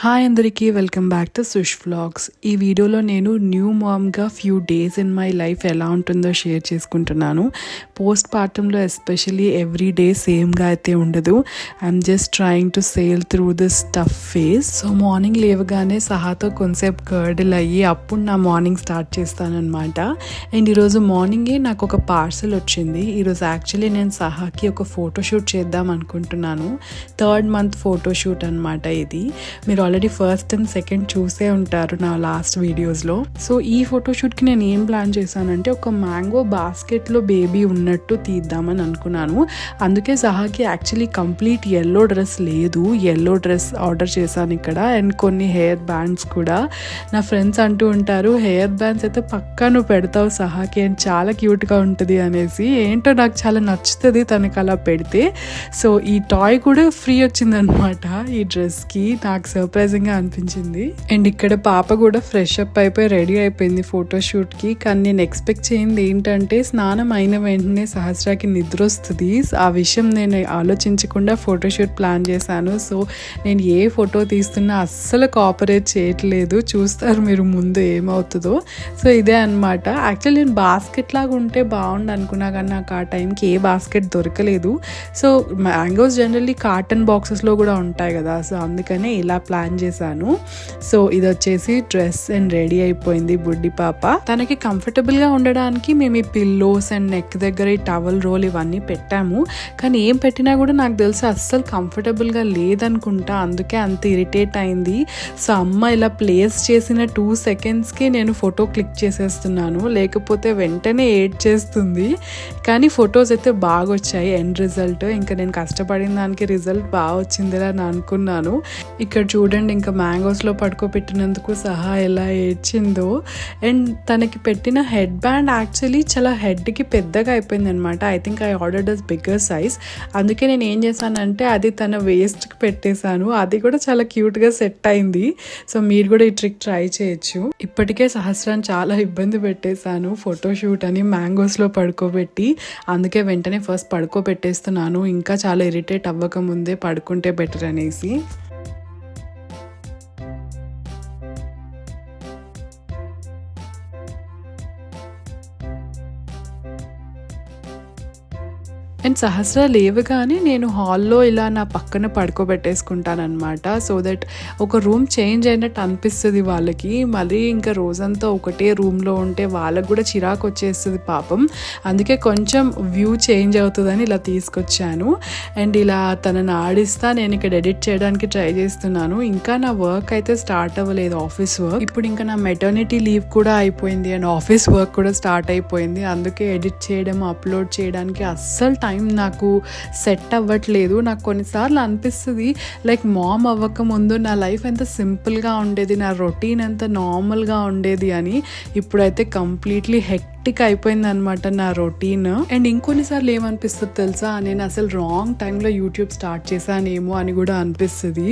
Hi అందరికీ welcome back to Sush vlogs. ఈ వీడియోలో నేను న్యూ మామ్గా few days in my life ఎలా ఉంటుందో షేర్ చేసుకుంటున్నాను. పోస్ట్ పార్టంలో ఎస్పెషలీ ఎవ్రీ డే సేమ్గా అయితే ఉండదు. I'm just trying to sail through this tough phase. So morning లేవగానే సహాతో కొంతసేపు కర్డిల్ అయ్యి అప్పుడు నా మార్నింగ్ స్టార్ట్ చేస్తానన్నమాట. అండ్ ఈరోజు మార్నింగే నాకు ఒక పార్సల్ వచ్చింది. ఈరోజు యాక్చువల్లీ నేను సహాకి ఒక ఫోటోషూట్ చేద్దాం అనుకుంటున్నాను. 3rd month ఫోటోషూట్ అనమాట ఇది. మీరు ఆల్రెడీ ఫస్ట్ అండ్ సెకండ్ చూసే ఉంటారు నా లాస్ట్ వీడియోస్లో. సో ఈ ఫోటోషూట్కి నేను ఏం ప్లాన్ చేశానంటే ఒక మ్యాంగో బాస్కెట్లో బేబీ ఉన్నట్టు తీద్దామని అనుకున్నాను. అందుకే సహాకి యాక్చువల్లీ కంప్లీట్ ఎల్లో డ్రెస్ లేదు, ఎల్లో డ్రెస్ ఆర్డర్ చేశాను ఇక్కడ. అండ్ కొన్ని హెయిర్ బ్యాండ్స్ కూడా. నా ఫ్రెండ్స్ అంటూ ఉంటారు హెయిర్ బ్యాండ్స్ అయితే పక్కా నువ్వు పెడతావు సహాకి అండ్ చాలా క్యూట్గా ఉంటుంది అనేసి. ఏంటో నాకు చాలా నచ్చుతుంది తనకు అలా పెడితే. సో ఈ టాయ్ కూడా ఫ్రీ వచ్చిందనమాట ఈ డ్రెస్కి. నాకు సర్ప్రైజింగ్గా అనిపించింది. అండ్ ఇక్కడ పాప కూడా ఫ్రెష్ అప్ అయిపోయి రెడీ అయిపోయింది ఫోటోషూట్కి. కానీ నేను ఎక్స్పెక్ట్ చేయింది ఏంటంటే స్నానం అయిన వెంటనే సహస్రాకి నిద్ర వస్తుంది. ఆ విషయం నేను ఆలోచించకుండా ఫోటోషూట్ ప్లాన్ చేశాను. సో నేను ఏ ఫోటో తీస్తున్నా అస్సలు కోఆపరేట్ చేయట్లేదు. చూస్తారు మీరు ముందు ఏమవుతుందో. సో ఇదే అనమాట. యాక్చువల్లీ నేను బాస్కెట్ లాగా ఉంటే బాగుండు అనుకున్నా కానీ నాకు ఆ టైంకి ఏ బాస్కెట్ దొరకలేదు. సో మ్యాంగోస్ జనరల్లీ కాటన్ బాక్సెస్లో కూడా ఉంటాయి కదా, సో అందుకనే ఇలా ప్లాన్ చేశాను. సో ఇది వచ్చేసి డ్రెస్ అండ్ రెడీ అయిపోయింది బుడ్డి పాప. తనకి కంఫర్టబుల్గా ఉండడానికి మేము ఈ పిల్లోస్ అండ్ నెక్ దగ్గర ఈ టవల్ రోల్ ఇవన్నీ పెట్టాము. కానీ ఏం పెట్టినా కూడా నాకు తెలిసి అస్సలు కంఫర్టబుల్గా లేదనుకుంటా. అందుకే అంత ఇరిటేట్ అయింది. సో అమ్మ ఇలా ప్లేస్ చేసిన 2 secondsకి నేను ఫోటో క్లిక్ చేసేస్తున్నాను, లేకపోతే వెంటనే ఏడ్ చేస్తుంది. కానీ ఫొటోస్ అయితే బాగా వచ్చాయి ఎండ్ రిజల్ట్. ఇంకా నేను కష్టపడిన దానికి రిజల్ట్ బాగా వచ్చిందిలా అని అనుకున్నాను. ఇక్కడ చూడండి ఇంకా మ్యాంగోస్లో పడుకోబెట్టినందుకు సహా ఎలా ఏడ్చిందో. అండ్ తనకి పెట్టిన హెడ్ బ్యాండ్ యాక్చువల్లీ చాలా హెడ్కి పెద్దగా అయిపోయింది అనమాట. I think I ordered as bigger size. అందుకే నేను ఏం చేశానంటే అది తన వేస్ట్కి పెట్టేశాను. అది కూడా చాలా క్యూట్గా సెట్ అయింది. సో మీరు కూడా ఈ ట్రిక్ ట్రై చేయొచ్చు. ఇప్పటికే సహస్రాన్ని చాలా ఇబ్బంది పెట్టేశాను ఫోటోషూట్ అని మ్యాంగోస్లో పడుకోబెట్టి. అందుకే వెంటనే ఫస్ట్ పడుకోబెట్టేస్తున్నాను, ఇంకా చాలా ఇరిటేట్ అవ్వక ముందే పడుకుంటే బెటర్ అనేసి. అండ్ సహస్ర లేవగానే నేను హాల్లో ఇలా నా పక్కన పడుకోబెట్టేసుకుంటానమాట. సో దట్ ఒక రూమ్ చేంజ్ అయినట్టు అనిపిస్తుంది వాళ్ళకి. మళ్ళీ ఇంకా రోజంతా ఒకటే రూమ్లో ఉంటే వాళ్ళకు కూడా చిరాకు వచ్చేస్తుంది పాపం. అందుకే కొంచెం వ్యూ చేంజ్ అవుతుందని ఇలా తీసుకొచ్చాను. అండ్ ఇలా తనని ఆడిస్తా నేను ఇక్కడ ఎడిట్ చేయడానికి ట్రై చేస్తున్నాను. ఇంకా నా వర్క్ అయితే స్టార్ట్ అవ్వలేదు, ఆఫీస్ వర్క్. ఇప్పుడు ఇంకా నా మెటర్నిటీ లీవ్ కూడా అయిపోయింది అండ్ ఆఫీస్ వర్క్ కూడా స్టార్ట్ అయిపోయింది. అందుకే ఎడిట్ చేయడం, అప్లోడ్ చేయడానికి అస్సలు టైం నాకు సెట్ అవ్వట్లేదు. నాకు కొన్నిసార్లు అనిపిస్తుంది లైక్ మామ్ అవ్వక ముందు నా లైఫ్ ఎంత సింపుల్గా ఉండేది, నా రొటీన్ ఎంత నార్మల్గా ఉండేది అని. ఇప్పుడైతే కంప్లీట్లీ అయిపోయింది అనమాట నా రొటీన్. అండ్ ఇంకొన్నిసార్లు ఏమనిపిస్తుంది తెలుసా, నేను అసలు రాంగ్ టైంలో యూట్యూబ్ స్టార్ట్ చేశానేమో అని కూడా అనిపిస్తుంది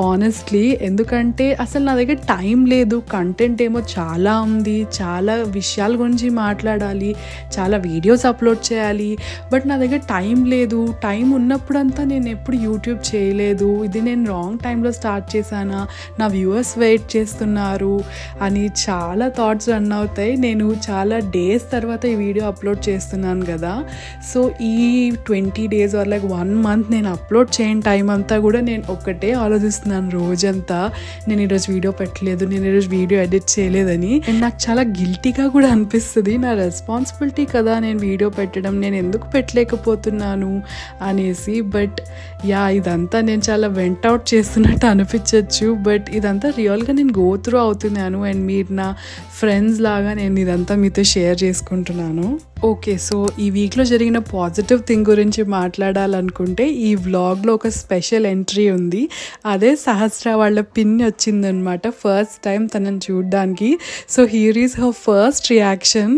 ఆనెస్ట్లీ. ఎందుకంటే అసలు నా దగ్గర టైం లేదు. కంటెంట్ ఏమో చాలా ఉంది, చాలా విషయాల గురించి మాట్లాడాలి, చాలా వీడియోస్ అప్లోడ్ చేయాలి. బట్ నా దగ్గర టైం లేదు. టైం ఉన్నప్పుడంతా నేను ఎప్పుడు యూట్యూబ్ చేయలేదు. ఇది నేను రాంగ్ టైంలో స్టార్ట్ చేశానా, నా వ్యూవర్స్ వెయిట్ చేస్తున్నారు అని చాలా థాట్స్ రన్ అవుతాయి. నేను చాలా డేస్ తర్వాత ఈ వీడియో అప్లోడ్ చేస్తున్నాను కదా. సో ఈ 20 days ఆర్ లైక్ 1 month నేను అప్లోడ్ చేయని టైం అంతా కూడా నేను ఒక్కటే ఆలోచిస్తున్నాను రోజంతా, నేను ఈరోజు వీడియో పెట్టలేదు, నేను ఈరోజు వీడియో ఎడిట్ చేయలేదని. అండ్ నాకు చాలా గిల్టీగా కూడా అనిపిస్తుంది. నా రెస్పాన్సిబిలిటీ కదా నేను వీడియో పెట్టడం, నేను ఎందుకు పెట్టలేకపోతున్నాను అనేసి. బట్ ఇదంతా నేను చాలా వెంట్ అవుట్ చేస్తున్నట్టు అనిపించవచ్చు. బట్ ఇదంతా రియల్గా నేను గో త్రూ అవుతున్నాను. అండ్ మీరు నా ఫ్రెండ్స్ లాగా నేను ఇదంతా మీతో షేర్ చేసుకుంటున్నాను. ఓకే, సో ఈ వీక్లో జరిగిన పాజిటివ్ థింగ్ గురించి మాట్లాడాలనుకుంటే ఈ వ్లాగ్లో ఒక స్పెషల్ ఎంట్రీ ఉంది. అదే సహస్ర వాళ్ళ పిన్ని వచ్చిందనమాట ఫస్ట్ టైం తనని చూడడానికి. So here is her first reaction.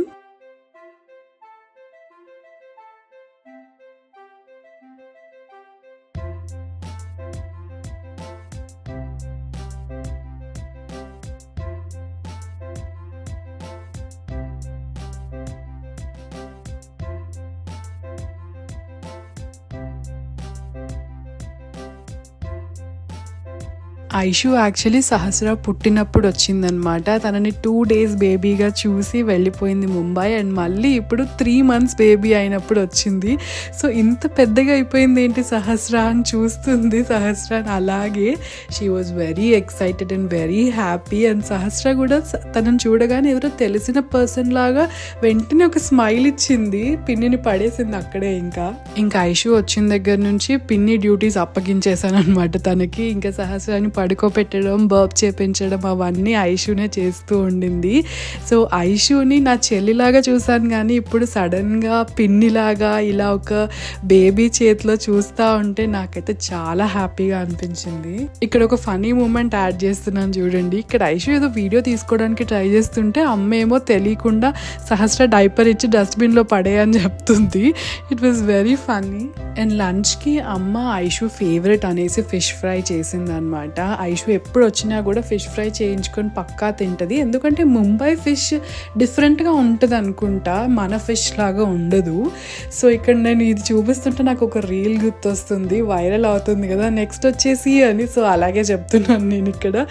Aishu actually Sahasra పుట్టినప్పుడు వచ్చిందనమాట. తనని 2 days బేబీగా చూసి వెళ్ళిపోయింది ముంబై. అండ్ మళ్ళీ ఇప్పుడు 3 months బేబీ అయినప్పుడు వచ్చింది. సో ఇంత పెద్దగా అయిపోయింది ఏంటి సహస్ర అని చూస్తుంది సహస్ర. అలాగే she was very excited and very happy. And Sahasra కూడా తనని చూడగానే ఎవరో తెలిసిన పర్సన్ లాగా వెంటనే ఒక స్మైల్ ఇచ్చింది. పిన్నిని పడేసింది అక్కడే. ఇంకా ఐషు వచ్చిన దగ్గర నుంచి పిన్ని డ్యూటీస్ అప్పగించేశాను అనమాట తనకి. ఇంకా సహస్రాన్ని పడుకోబెట్టడం, బర్ప్ చేపించడం అవన్నీ ఐషునే చేస్తూ ఉండింది. సో ఐషుని నా చెల్లిలాగా చూసాను, కానీ ఇప్పుడు సడన్గా పిన్నిలాగా ఇలా ఒక బేబీ చేతిలో చూస్తూ ఉంటే నాకైతే చాలా హ్యాపీగా అనిపించింది. ఇక్కడ ఒక ఫనీ మూమెంట్ యాడ్ చేస్తున్నాను చూడండి. ఇక్కడ ఐషు ఏదో వీడియో తీసుకోవడానికి ట్రై చేస్తుంటే అమ్మ ఏమో తెలియకుండా సహస్ర డైపర్ ఇచ్చి డస్ట్బిన్లో పడేయని చెప్తుంది. It was very funny. And లంచ్కి అమ్మ ఐషు ఫేవరెట్ అనేసి ఫిష్ ఫ్రై చేసిందనమాట. ఐషు ఎప్పుడు వచ్చినా కూడా ఫిష్ ఫ్రై చేయించుకొని పక్కా తింటుంది. ఎందుకంటే ముంబై ఫిష్ డిఫరెంట్గా ఉంటుంది అనుకుంటా, మన ఫిష్ లాగా ఉండదు. సో ఇక్కడ నేను ఇది చూపిస్తుంటే నాకు ఒక రీల్ గుర్తొస్తుంది, వైరల్ అవుతుంది కదా, నెక్స్ట్ వచ్చేసి అని. సో అలాగే చెప్తున్నాను నేను ఇక్కడ.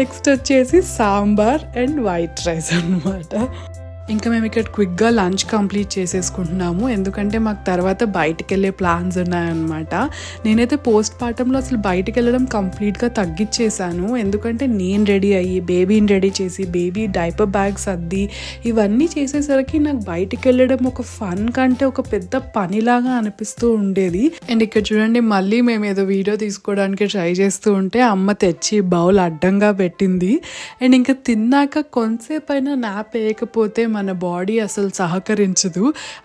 నెక్స్ట్ వచ్చేసి సాంబార్ అండ్ వైట్ రైస్ అనమాట. ఇంకా మేము ఇక్కడ క్విక్గా లంచ్ కంప్లీట్ చేసేసుకుంటున్నాము, ఎందుకంటే మాకు తర్వాత బయటికి వెళ్ళే ప్లాన్స్ ఉన్నాయన్నమాట. నేనైతే పోస్ట్ పార్టంలో అసలు బయటికి వెళ్ళడం కంప్లీట్గా తగ్గించేశాను. ఎందుకంటే నేను రెడీ అయ్యి బేబీని రెడీ చేసి బేబీ డైపర్ బ్యాగ్స్ అద్ది ఇవన్నీ చేసేసరికి నాకు బయటికి వెళ్ళడం ఒక ఫన్ కంటే ఒక పెద్ద పనిలాగా అనిపిస్తూ ఉండేది. అండ్ ఇక్కడ చూడండి, మళ్ళీ మేము ఏదో వీడియో తీసుకోవడానికి ట్రై చేస్తూ ఉంటే అమ్మ తెచ్చి బౌల్ అడ్డంగా పెట్టింది. అండ్ ఇంకా తిన్నాక కొంతసేపు అయినా నాప్ వేయకపోతే మన బాడీ అసలు సహకరించదు.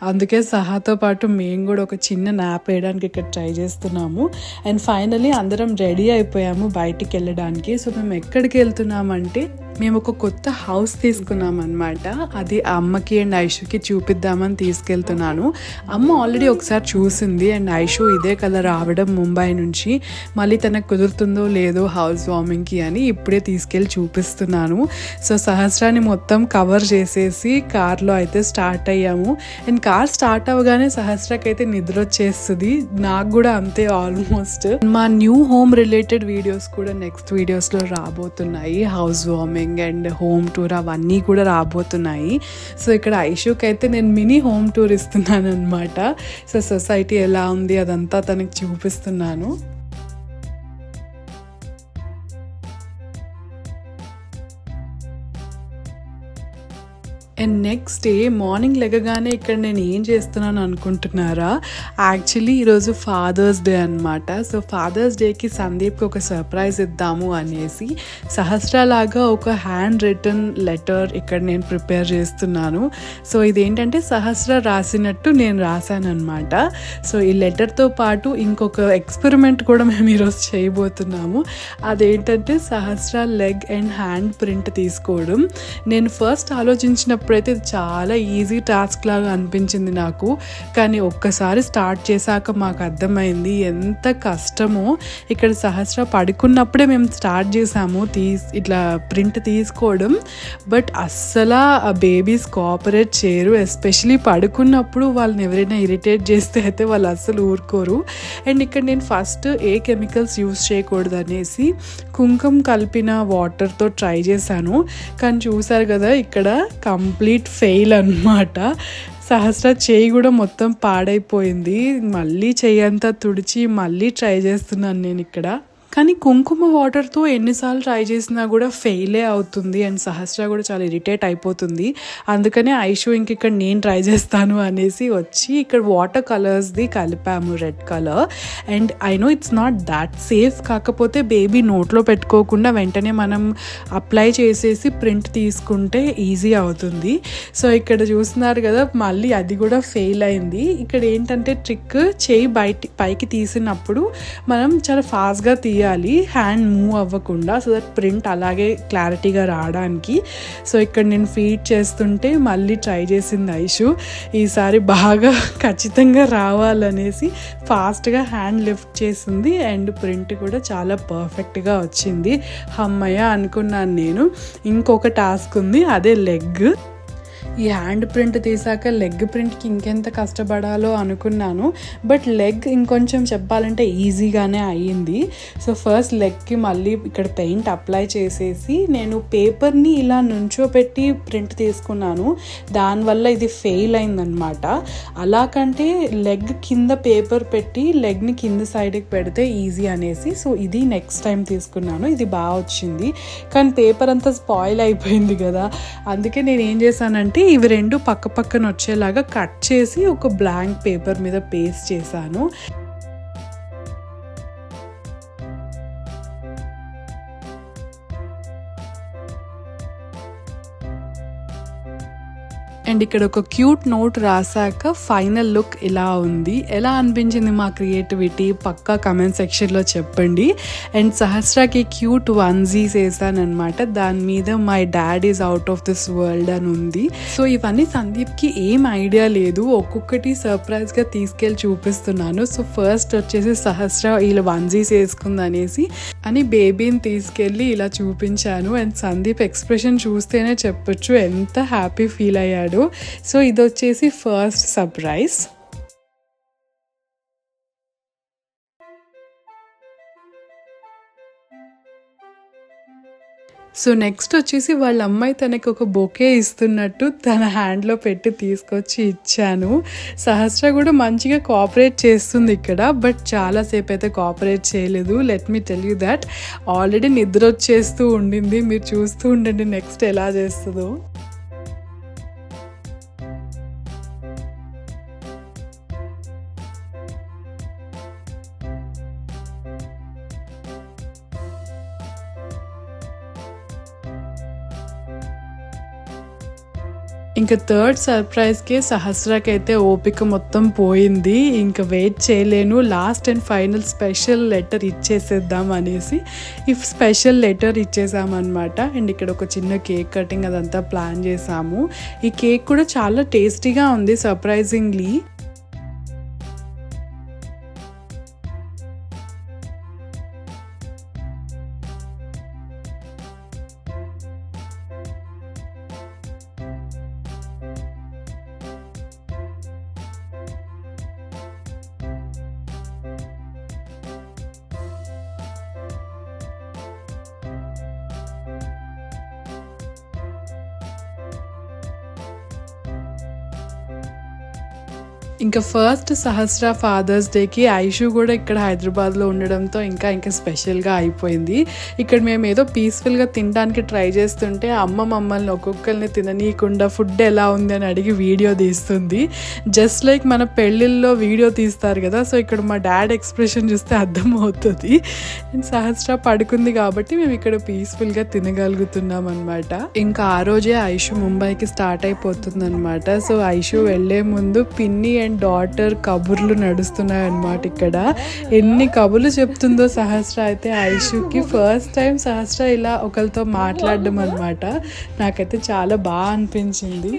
అందుకే సహాతో పాటు మేము కూడా ఒక చిన్న నాప్ వేయడానికి ఇక్కడ ట్రై చేస్తున్నాము. అండ్ ఫైనలీ అందరం రెడీ అయిపోయాము బయటికి వెళ్ళడానికి. సో మేము ఎక్కడికి వెళ్తున్నామంటే మేము ఒక కొత్త హౌస్ తీసుకున్నాం అనమాట. అది అమ్మకి అండ్ ఐషుకి చూపిద్దామని తీసుకెళ్తున్నాను. అమ్మ ఆల్రెడీ ఒకసారి చూసింది. అండ్ ఐషు ఇదే కలర్ రావడం ముంబై నుంచి, మళ్ళీ తనకు కుదురుతుందో లేదో హౌస్ వార్మింగ్కి అని ఇప్పుడే తీసుకెళ్ళి చూపిస్తున్నాను. సో సహస్రాన్ని మొత్తం కవర్ చేసేసి కార్లో అయితే స్టార్ట్ అయ్యాము. అండ్ కార్ స్టార్ట్ అవ్వగానే సహస్రాకి అయితే నిద్ర వచ్చేస్తుంది, నాకు కూడా అంతే ఆల్మోస్ట్. మా న్యూ హోమ్ రిలేటెడ్ వీడియోస్ కూడా నెక్స్ట్ వీడియోస్లో రాబోతున్నాయి. House warming and home tour అవన్నీ కూడా రాబోతున్నాయి. సో ఇక్కడ ఐషుకి అయితే నేను మినీ హోమ్ టూర్ ఇస్తున్నాను అనమాట. సో సొసైటీ ఎలా ఉంది అదంతా తనకి చూపిస్తున్నాను. అండ్ నెక్స్ట్ డే మార్నింగ్ లెగగానే ఇక్కడ నేను ఏం చేస్తున్నాను అనుకుంటున్నారా, యాక్చువల్లీ ఈరోజు ఫాదర్స్ డే అనమాట. సో ఫాదర్స్ డేకి సందీప్కి ఒక సర్ప్రైజ్ ఇద్దాము అనేసి సహస్రలాగా ఒక హ్యాండ్ రిటన్ లెటర్ ఇక్కడ నేను ప్రిపేర్ చేస్తున్నాను. సో ఇదేంటంటే సహస్ర రాసినట్టు నేను రాశాను అనమాట. సో ఈ లెటర్తో పాటు ఇంకొక ఎక్స్పెరిమెంట్ కూడా మేము ఈరోజు చేయబోతున్నాము. అదేంటంటే సహస్ర లెగ్ అండ్ హ్యాండ్ ప్రింట్ తీసుకోవడం. నేను ఫస్ట్ ఆలోచించినప్పుడు అయితే ఇది చాలా ఈజీ టాస్క్ లాగా అనిపించింది నాకు, కానీ ఒక్కసారి స్టార్ట్ చేశాక మాకు అర్థమైంది ఎంత కష్టమో. ఇక్కడ సహస్ర పడుకున్నప్పుడే మేము స్టార్ట్ చేసాము ఇట్లా ప్రింట్ తీసుకోవడం. బట్ అస్సలు ఆ బేబీస్ కోఆపరేట్ చేయరు, ఎస్పెషలీ పడుకున్నప్పుడు వాళ్ళని ఎవరైనా ఇరిటేట్ చేస్తే అయితే వాళ్ళు అస్సలు ఊరుకోరు. అండ్ ఇక్కడ నేను ఫస్ట్ ఏ కెమికల్స్ యూజ్ చేయకూడదు అనేసి కుంకుమ కలిపిన వాటర్తో ట్రై చేశాను, కానీ చూసారు కదా ఇక్కడ కంప్లీట్ ఫెయిల్ అన్నమాట. సహస్ర చేయి కూడా మొత్తం పాడైపోయింది. మళ్ళీ చెయ్యి అంతా తుడిచి మళ్ళీ ట్రై చేస్తున్నాను నేను ఇక్కడ. కానీ కుంకుమ వాటర్తో ఎన్నిసార్లు ట్రై చేసినా కూడా ఫెయిలే అవుతుంది. అండ్ సహస్ర కూడా చాలా ఇరిటేట్ అయిపోతుంది. అందుకనే ఐషు ఇంక ఇక్కడ నేను ట్రై చేస్తాను అనేసి వచ్చి ఇక్కడ వాటర్ కలర్స్ది కలిపాము, red colour. And I know it's not that safe, కాకపోతే బేబీ నోట్లో పెట్టుకోకుండా వెంటనే మనం అప్లై చేసేసి ప్రింట్ తీసుకుంటే ఈజీ అవుతుంది. సో ఇక్కడ చూస్తున్నారు కదా, మళ్ళీ అది కూడా ఫెయిల్ అయింది. ఇక్కడ ఏంటంటే ట్రిక్, చేయి పైకి తీసినప్పుడు మనం చాలా ఫాస్ట్గా తీయాలి, హ్యాండ్ మూవ్ అవ్వకుండా, సో దట్ ప్రింట్ అలాగే క్లారిటీగా రావడానికి. సో ఇక్కడ నేను ఫీడ్ చేస్తుంటే మళ్ళీ ట్రై చేసింది ఐషు. ఈసారి బాగా ఖచ్చితంగా రావాలనేసి ఫాస్ట్గా హ్యాండ్ లిఫ్ట్ చేసింది అండ్ ప్రింట్ కూడా చాలా పర్ఫెక్ట్గా వచ్చింది. అమ్మయ్య అనుకున్నాను నేను. ఇంకొక టాస్క్ ఉంది, అదే లెగ్. ఈ హ్యాండ్ ప్రింట్ తీసాక లెగ్ ప్రింట్కి ఇంకెంత కష్టపడాలో అనుకున్నాను, బట్ లెగ్ ఇంకొంచెం చెప్పాలంటే ఈజీగానే అయ్యింది. సో ఫస్ట్ లెగ్కి మళ్ళీ ఇక్కడ పెయింట్ అప్లై చేసేసి నేను పేపర్ని ఇలా నుంచోపెట్టి ప్రింట్ తీసుకున్నాను. దానివల్ల ఇది ఫెయిల్ అయిందనమాట. అలా కంటే లెగ్ కింద పేపర్ పెట్టి లెగ్ని కింద సైడ్కి పెడితే ఈజీ అనేసి సో ఇది నెక్స్ట్ టైం తీసుకున్నాను. ఇది బాగా వచ్చింది, కానీ పేపర్ అంతా స్పాయిల్ అయిపోయింది కదా. అందుకే నేను ఏం చేశానంటే ఇవి రెండు పక్క పక్కన వచ్చేలాగా కట్ చేసి ఒక బ్లాంక్ పేపర్ మీద పేస్ట్ చేశాను. అండ్ ఇక్కడ ఒక క్యూట్ నోట్ రాసాక ఫైనల్ లుక్ ఇలా ఉంది. ఎలా అనిపించింది మా క్రియేటివిటీ పక్కా కమెంట్ సెక్షన్లో చెప్పండి. అండ్ సహస్రాకి క్యూట్ వన్జీస్ వేసానమాట. దాని మీద my dad is out of this world అని ఉంది. సో ఇవన్నీ సందీప్కి ఏం ఐడియా లేదు, ఒక్కొక్కటి సర్ప్రైజ్గా తీసుకెళ్ళి చూపిస్తున్నాను. సో ఫస్ట్ వచ్చేసి సహస్ర ఇలా వన్జీస్ వేసుకుంది అనేసి అని బేబీని తీసుకెళ్ళి ఇలా చూపించాను. అండ్ సందీప్ ఎక్స్ప్రెషన్ చూస్తేనే చెప్పొచ్చు ఎంత హ్యాపీ ఫీల్ అయ్యాడు. సో ఇది వచ్చేసి ఫస్ట్ సర్ప్రైజ్. సో నెక్స్ట్ వచ్చేసి వాళ్ళ అమ్మాయి తనకి ఒక బొకే ఇస్తున్నట్టు తన హ్యాండ్లో పెట్టి తీసుకొచ్చి ఇచ్చాను. సహస్ర కూడా మంచిగా కోఆపరేట్ చేస్తుంది ఇక్కడ, బట్ చాలాసేపు అయితే కోఆపరేట్ చేయలేదు. Let me tell you that already నిద్ర వచ్చేస్తూ ఉండింది. మీరు చూస్తూ ఉండండి నెక్స్ట్ ఎలా చేస్తుందో. ఇంకా థర్డ్ సర్ప్రైజ్కి సహస్రాకి అయితే ఓపిక మొత్తం పోయింది. ఇంకా వెయిట్ చేయలేను, last and final special letter ఇచ్చేసేద్దాం అనేసి ఈ స్పెషల్ లెటర్ ఇచ్చేసామన్నమాట. అండ్ ఇక్కడ ఒక చిన్న కేక్ కటింగ్ అదంతా ప్లాన్ చేసాము. ఈ కేక్ కూడా చాలా టేస్టీగా ఉంది సర్ప్రైజింగ్లీ. ఇంకా ఫస్ట్ సహస్ర ఫాదర్స్ డేకి ఐషు కూడా ఇక్కడ హైదరాబాద్లో ఉండడంతో ఇంకా స్పెషల్గా అయిపోయింది. ఇక్కడ మేము ఏదో పీస్ఫుల్గా తినడానికి ట్రై చేస్తుంటే అమ్మ మమ్మల్ని ఒక్కొక్కరిని తిననీయకుండా ఫుడ్ ఎలా ఉంది అని అడిగి వీడియో తీస్తుంది. జస్ట్ లైక్ మన పెళ్ళిళ్ళలో వీడియో తీస్తారు కదా, సో ఇక్కడ మా డాడ్ ఎక్స్ప్రెషన్ చూస్తే అర్థమవుతుంది. సహస్ర పడుకుంది కాబట్టి మేము ఇక్కడ పీస్ఫుల్గా తినగలుగుతున్నాం అనమాట. ఇంకా ఆ రోజే ఐషు ముంబైకి స్టార్ట్ అయిపోతుంది అనమాట. సో ఐషు వెళ్లే ముందు పిన్ని అండ్ డాటర్ కబుర్లు నడుస్తున్నాయి అన్నమాట. ఇక్కడ ఎన్ని కబుర్లు చెప్తుందో సహస్ర అయితే ఐషుకి. ఫస్ట్ టైం సహస్ర ఇలా ఒకరితో మాట్లాడడం అనమాట. నాకైతే చాలా బాగా అనిపించింది.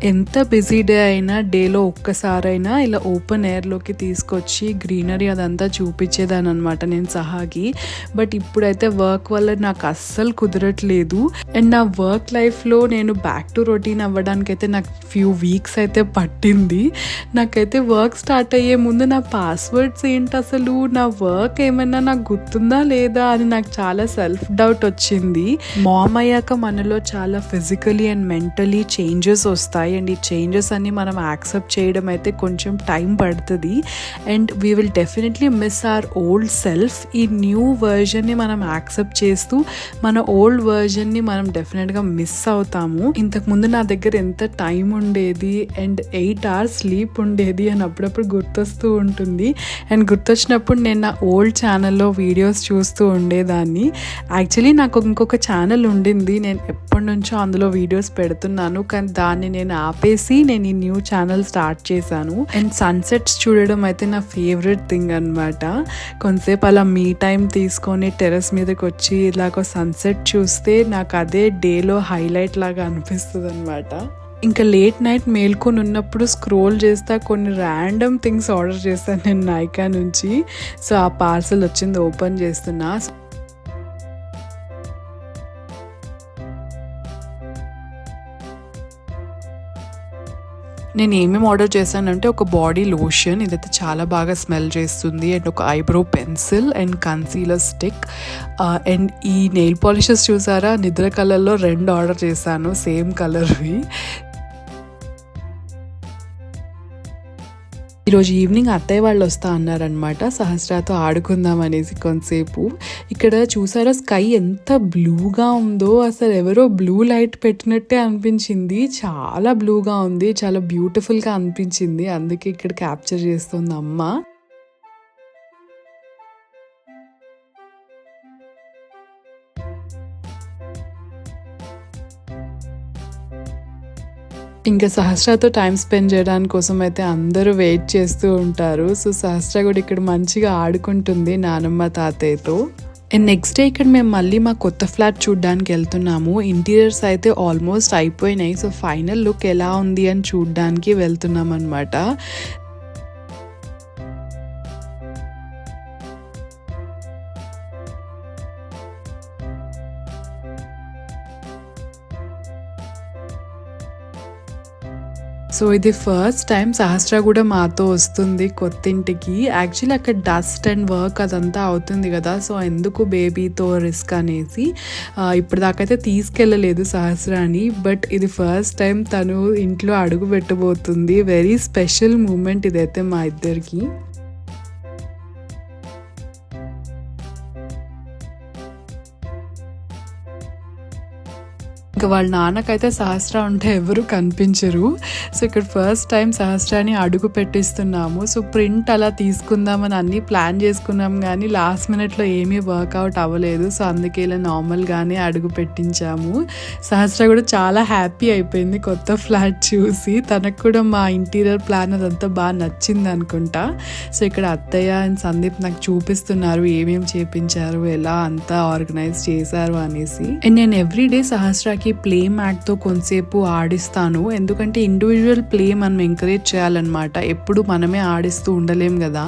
ఎంత బిజీ డే అయినా డేలో ఒక్కసారైనా ఇలా ఓపెన్ ఎయిర్లోకి తీసుకొచ్చి గ్రీనరీ అదంతా చూపించేదాని అనమాట నేను సహాకి. బట్ ఇప్పుడైతే వర్క్ వల్ల నాకు అస్సలు కుదరట్లేదు. అండ్ నా వర్క్ లైఫ్లో నేను బ్యాక్ టు రొటీన్ అవ్వడానికి అయితే నాకు ఫ్యూ వీక్స్ అయితే పట్టింది. నాకైతే వర్క్ స్టార్ట్ అయ్యే ముందు నా పాస్వర్డ్స్ ఏంటి, అసలు నా వర్క్ ఏమైనా నాకు గుర్తుందా లేదా అని నాకు చాలా సెల్ఫ్ డౌట్ వచ్చింది. మామ్ అయ్యాక మనలో చాలా ఫిజికలీ అండ్ మెంటలీ చేంజెస్ వస్తాయి. అండ్ ఈ చేంజెస్ అన్ని మనం యాక్సెప్ట్ చేయడం అయితే కొంచెం టైం పడుతుంది. And we will definitely miss our old self. ఈ న్యూ వర్జన్ని మనం యాక్సెప్ట్ చేస్తూ మన ఓల్డ్ వర్జన్ని మనం డెఫినెట్గా మిస్ అవుతాము. ఇంతకుముందు నా దగ్గర ఎంత టైం ఉండేది అండ్ 8 hours స్లీప్ ఉండేది అని అప్పుడప్పుడు గుర్తొస్తూ ఉంటుంది. అండ్ గుర్తొచ్చినప్పుడు నేను నా ఓల్డ్ ఛానల్లో వీడియోస్ చూస్తూ ఉండేదాన్ని. యాక్చువల్లీ నాకు ఇంకొక ఛానల్ ఉండింది, నేను ఎప్పటి నుంచో అందులో వీడియోస్ పెడుతున్నాను, కానీ దాన్ని నేను ఆపేసి నేను ఈ న్యూ ఛానల్ స్టార్ట్ చేశాను. అండ్ సన్సెట్స్ చూడడం అయితే నా ఫేవరెట్ థింగ్ అనమాట. కొంతసేపు అలా మీ టైం తీసుకొని టెర్రస్ మీదకి వచ్చి ఇలాగ సన్సెట్ చూస్తే నాకు అదే డేలో హైలైట్ లాగా అనిపిస్తుంది అనమాట. ఇంకా లేట్ నైట్ మేల్కొని ఉన్నప్పుడు స్క్రోల్ చేస్తా కొన్ని ర్యాండమ్ థింగ్స్ ఆర్డర్ చేస్తాను నేను నైకా నుంచి. సో ఆ పార్సల్ వచ్చింది, ఓపెన్ చేస్తున్నా. నేను ఏమేమి ఆర్డర్ చేశానంటే ఒక బాడీ లోషన్, ఇదైతే చాలా బాగా స్మెల్ చేస్తుంది, అండ్ ఒక eyebrow pencil and concealer stick, and ఈ నెయిల్ పాలిషెస్ చూసారా, నిద్ర కలర్లో 2 ఆర్డర్ చేశాను, సేమ్ కలర్వి. ఈరోజు ఈవినింగ్ అత్తయ్య వాళ్ళు వస్తా అన్నారనమాట, సహస్రాతో ఆడుకుందాం అనేసి కొంతసేపు. ఇక్కడ చూసారా స్కై ఎంత బ్లూగా ఉందో, అసలు ఎవరో బ్లూ లైట్ పెట్టినట్టే అనిపించింది. చాలా బ్లూగా ఉంది, చాలా బ్యూటిఫుల్గా అనిపించింది. అందుకే ఇక్కడ క్యాప్చర్ చేస్తుంది అమ్మ. ఇంకా సహస్రాతో టైం స్పెండ్ చేయడానికి కోసం అయితే అందరూ వెయిట్ చేస్తూ ఉంటారు. సో సహస్ర కూడా ఇక్కడ మంచిగా ఆడుకుంటుంది నానమ్మ తాతయ్యతో. అండ్ నెక్స్ట్ డే ఇక్కడ మేము మళ్ళీ మా కొత్త ఫ్లాట్ చూడడానికి వెళ్తున్నాము. ఇంటీరియర్స్ అయితే ఆల్మోస్ట్ అయిపోయినాయి. సో ఫైనల్ లుక్ ఎలా ఉంది అని చూడడానికి వెళ్తున్నాం అనమాట. సో ఇది ఫస్ట్ టైం సహస్ర కూడా మాతో వస్తుంది కొత్త ఇంటికి. యాక్చువల్లీ అక్కడ డస్ట్ అండ్ వర్క్ అదంతా అవుతుంది కదా, సో ఎందుకు బేబీతో రిస్క్ అనేసి ఇప్పటిదాకైతే తీసుకెళ్ళలేదు సహస్రాని. బట్ ఇది ఫస్ట్ టైం తను ఇంట్లో అడుగు పెట్టబోతుంది. వెరీ స్పెషల్ మూమెంట్ ఇదైతే మా ఇద్దరికి. ఇంకా వాళ్ళ నాన్నకైతే సహస్ర ఉంటే ఎవరు కనిపించరు. సో ఇక్కడ ఫస్ట్ టైం సహస్రాని అడుగు పెట్టిస్తున్నాము. సో ప్రింట్ అలా తీసుకుందామని అన్నీ ప్లాన్ చేసుకున్నాం, కానీ లాస్ట్ మినిట్లో ఏమీ వర్కౌట్ అవ్వలేదు. సో అందుకే ఇలా నార్మల్గానే అడుగు పెట్టించాము. సహస్ర కూడా చాలా హ్యాపీ అయిపోయింది కొత్త ఫ్లాట్ చూసి. తనకు కూడా మా ఇంటీరియర్ ప్లాన్ అదంతా బాగా నచ్చింది అనుకుంటా. సో ఇక్కడ అత్తయ్య అండ్ సందీప్ నాకు చూపిస్తున్నారు ఏమేమి చేపించారు, ఎలా అంతా ఆర్గనైజ్ చేశారు అనేసి. అండ్ నేను ఎవ్రీడే సహస్రకి ప్లే మ్యాట్తో కొంతసేపు ఆడిస్తాను. ఎందుకంటే ఇండివిజువల్ ప్లే మనం ఎంకరేజ్ చేయాలన్నమాట, ఎప్పుడు మనమే ఆడిస్తూ ఉండలేం కదా.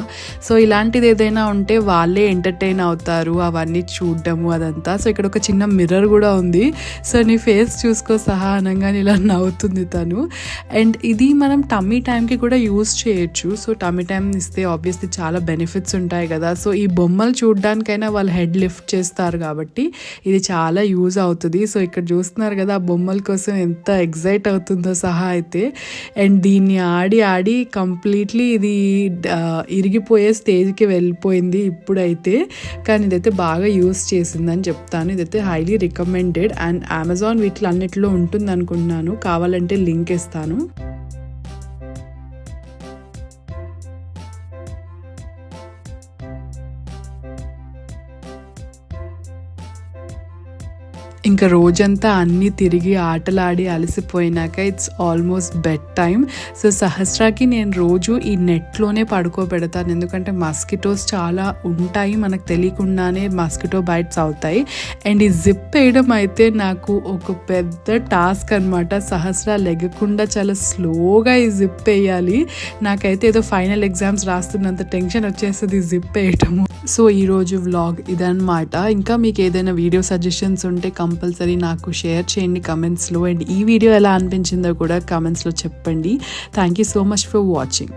సో ఇలాంటిది ఏదైనా ఉంటే వాళ్ళే ఎంటర్టైన్ అవుతారు, అవన్నీ చూడడము అదంతా. సో ఇక్కడ ఒక చిన్న మిర్రర్ కూడా ఉంది. సో నీ ఫేస్ చూసుకో సహా అనగానే ఇలా నవ్వుతుంది తను. అండ్ ఇది మనం టమ్మీ టైంకి కూడా యూజ్ చేయొచ్చు. సో టమ్మీ టైం ఇస్తే ఆబ్వియస్లీ చాలా బెనిఫిట్స్ ఉంటాయి కదా. సో ఈ బొమ్మలు చూడడానికైనా వాళ్ళు హెడ్ లిఫ్ట్ చేస్తారు కాబట్టి ఇది చాలా యూజ్ అవుతుంది. సో ఇక్కడ చూస్తున్నారు కదా ఆ బొమ్మల కోసం ఎంత ఎగ్జైట్ అవుతుందో సహా అయితే. అండ్ దీన్ని ఆడి ఆడి కంప్లీట్లీ ఇది ఇరిగిపోయే స్టేజ్కి వెళ్ళిపోయింది ఇప్పుడైతే. కానీ ఇదైతే బాగా యూజ్ చేసిందని చెప్తాను. ఇదైతే హైలీ రికమెండెడ్. అండ్ అమెజాన్ వీటిలన్నిటిలో ఉంటుంది అనుకుంటున్నాను, కావాలంటే లింక్ ఇస్తాను. ఇంకా రోజంతా అన్నీ తిరిగి ఆటలాడి అలసిపోయినాక it's almost bed time. So సహస్రాకి నేను రోజు ఈ నెట్లోనే పడుకోబెడతాను, ఎందుకంటే మస్కిటోస్ చాలా ఉంటాయి, మనకు తెలియకుండానే మస్కిటో బైట్స్ అవుతాయి. అండ్ ఈ జిప్ వేయడం అయితే నాకు ఒక పెద్ద టాస్క్ అనమాట. సహస్ర లెగకుండా చాలా స్లోగా ఈ జిప్ వేయాలి. నాకైతే ఏదో ఫైనల్ ఎగ్జామ్స్ రాస్తున్నంత టెన్షన్ వచ్చేస్తుంది ఈ జిప్ వేయటము. సో ఈరోజు వ్లాగ్ ఇదన్నమాట. ఇంకా మీకు ఏదైనా వీడియో సజెషన్స్ ఉంటే కంపల్సరీ నాకు షేర్ చేయండి కమెంట్స్లో. అండ్ ఈ వీడియో ఎలా అనిపించిందో కూడా కమెంట్స్లో చెప్పండి. Thank you so much for watching.